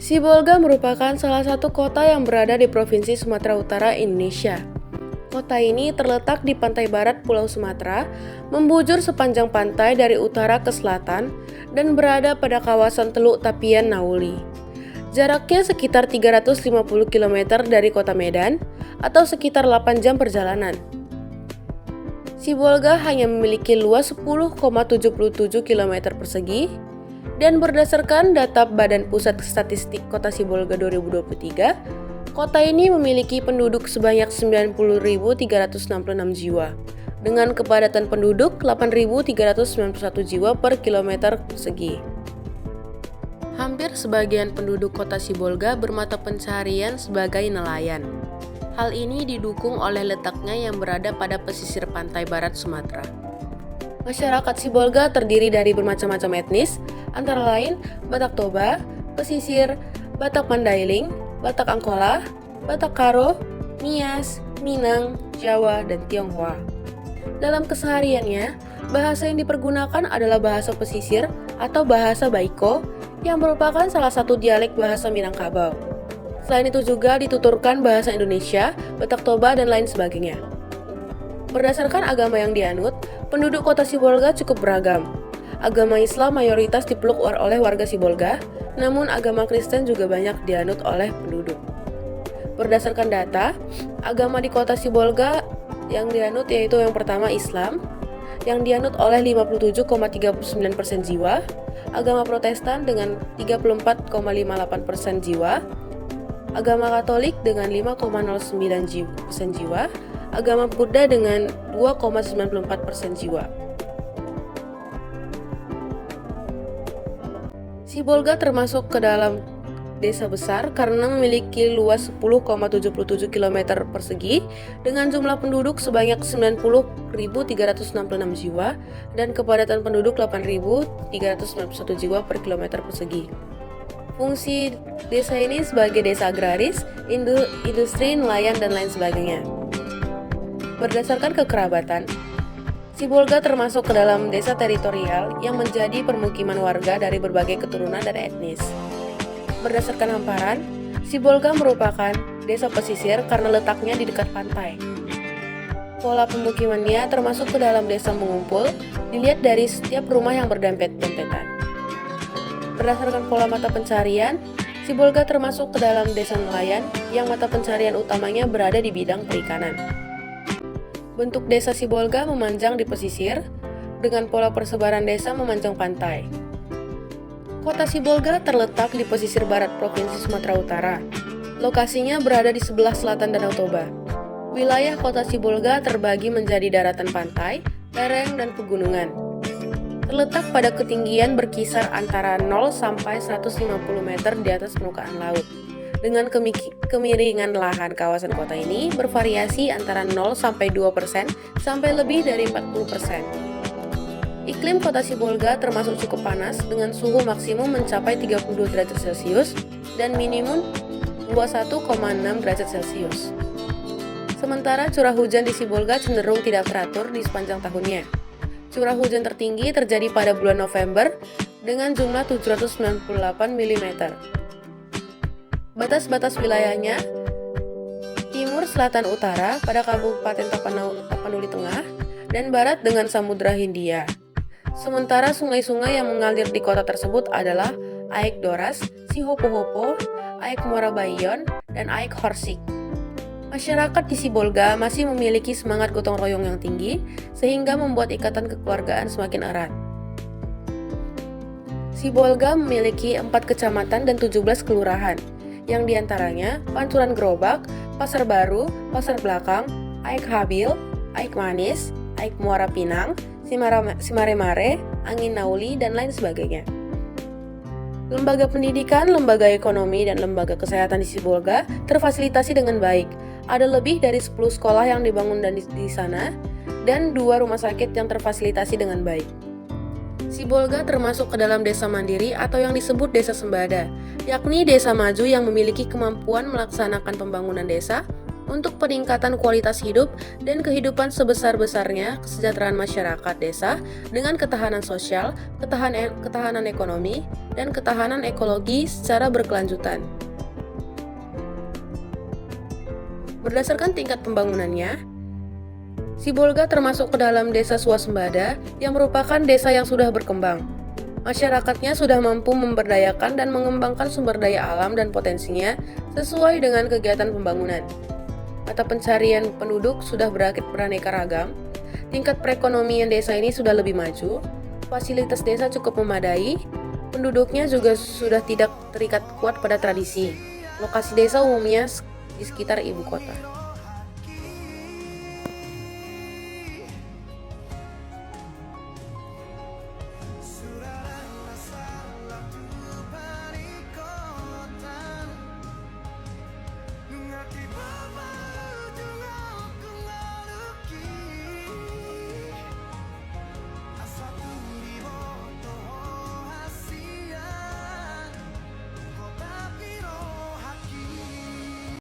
Sibolga merupakan salah satu kota yang berada di Provinsi Sumatera Utara, Indonesia. Kota ini terletak di pantai barat Pulau Sumatera, membujur sepanjang pantai dari utara ke selatan, dan berada pada kawasan Teluk Tapian Nauli. Jaraknya sekitar 350 km dari kota Medan, atau sekitar 8 jam perjalanan. Sibolga hanya memiliki luas 10,77 km persegi, dan berdasarkan data Badan Pusat Statistik Kota Sibolga 2023, kota ini memiliki penduduk sebanyak 90.366 jiwa, dengan kepadatan penduduk 8.391 jiwa per kilometer persegi. Hampir sebagian penduduk kota Sibolga bermata pencaharian sebagai nelayan. Hal ini didukung oleh letaknya yang berada pada pesisir pantai barat Sumatera. Masyarakat Sibolga terdiri dari bermacam-macam etnis, antara lain Batak Toba, Pesisir, Batak Mandailing, Batak Angkola, Batak Karo, Nias, Minang, Jawa, dan Tionghoa. Dalam kesehariannya, bahasa yang dipergunakan adalah bahasa pesisir atau bahasa Baiko yang merupakan salah satu dialek bahasa Minangkabau. Selain itu juga dituturkan bahasa Indonesia, Batak Toba, dan lain sebagainya. Berdasarkan agama yang dianut, penduduk kota Sibolga cukup beragam. Agama Islam mayoritas dipeluk oleh warga Sibolga, namun agama Kristen juga banyak dianut oleh penduduk. Berdasarkan data, agama di kota Sibolga yang dianut yaitu yang pertama Islam, yang dianut oleh 57,39% jiwa, agama Protestan dengan 34,58% jiwa, agama Katolik dengan 5,09% jiwa, agama Buddha dengan 2,94% jiwa. Sibolga termasuk ke dalam desa besar karena memiliki luas 10,77 km persegi dengan jumlah penduduk sebanyak 90.366 jiwa dan kepadatan penduduk 8.391 jiwa per kilometer persegi. Fungsi desa ini sebagai desa agraris, industri, nelayan, dan lain sebagainya. Berdasarkan kekerabatan, Sibolga termasuk ke dalam desa teritorial yang menjadi permukiman warga dari berbagai keturunan dan etnis. Berdasarkan hamparan, Sibolga merupakan desa pesisir karena letaknya di dekat pantai. Pola pemukimannya termasuk ke dalam desa mengumpul, dilihat dari setiap rumah yang berdempet-dempetan. Berdasarkan pola mata pencarian, Sibolga termasuk ke dalam desa nelayan yang mata pencarian utamanya berada di bidang perikanan. Bentuk desa Sibolga memanjang di pesisir, dengan pola persebaran desa memanjang pantai. Kota Sibolga terletak di pesisir barat Provinsi Sumatera Utara. Lokasinya berada di sebelah selatan Danau Toba. Wilayah kota Sibolga terbagi menjadi daratan pantai, lereng, dan pegunungan. Terletak pada ketinggian berkisar antara 0 sampai 150 meter di atas permukaan laut. Dengan kemiringan lahan kawasan kota ini bervariasi antara 0 sampai 2% sampai lebih dari 40%. Iklim kota Sibolga termasuk cukup panas dengan suhu maksimum mencapai 32 derajat Celcius dan minimum 21,6 derajat Celcius. Sementara curah hujan di Sibolga cenderung tidak teratur di sepanjang tahunnya. Curah hujan tertinggi terjadi pada bulan November dengan jumlah 798 mm. Batas-batas wilayahnya timur, selatan, utara pada Kabupaten Tapanuli Tengah dan barat dengan Samudra Hindia. Sementara sungai-sungai yang mengalir di kota tersebut adalah Aek Doras, Sihopo-Hopo, Aek Muara Bayon, dan Aek Horsik. Masyarakat di Sibolga masih memiliki semangat gotong royong yang tinggi sehingga membuat ikatan kekeluargaan semakin erat. Sibolga memiliki 4 kecamatan dan 17 kelurahan, yang diantaranya Pancuran Gerobak, Pasar Baru, Pasar Belakang, Aek Habil, Aek Manis, Aek Muara Pinang, Simaremare, Angin Nauli, dan lain sebagainya. Lembaga pendidikan, lembaga ekonomi, dan lembaga kesehatan di Sibolga terfasilitasi dengan baik. Ada lebih dari 10 sekolah yang dibangun di sana, dan 2 rumah sakit yang terfasilitasi dengan baik. Sibolga termasuk ke dalam desa mandiri atau yang disebut desa sembada, yakni desa maju yang memiliki kemampuan melaksanakan pembangunan desa untuk peningkatan kualitas hidup dan kehidupan sebesar-besarnya kesejahteraan masyarakat desa dengan ketahanan sosial, ketahanan ekonomi, dan ketahanan ekologi secara berkelanjutan. Berdasarkan tingkat pembangunannya, Sibolga termasuk ke dalam desa swasembada yang merupakan desa yang sudah berkembang. Masyarakatnya sudah mampu memberdayakan dan mengembangkan sumber daya alam dan potensinya sesuai dengan kegiatan pembangunan. Mata pencarian penduduk sudah beraneka ragam, tingkat perekonomian desa ini sudah lebih maju, fasilitas desa cukup memadai, penduduknya juga sudah tidak terikat kuat pada tradisi. Lokasi desa umumnya di sekitar ibu kota.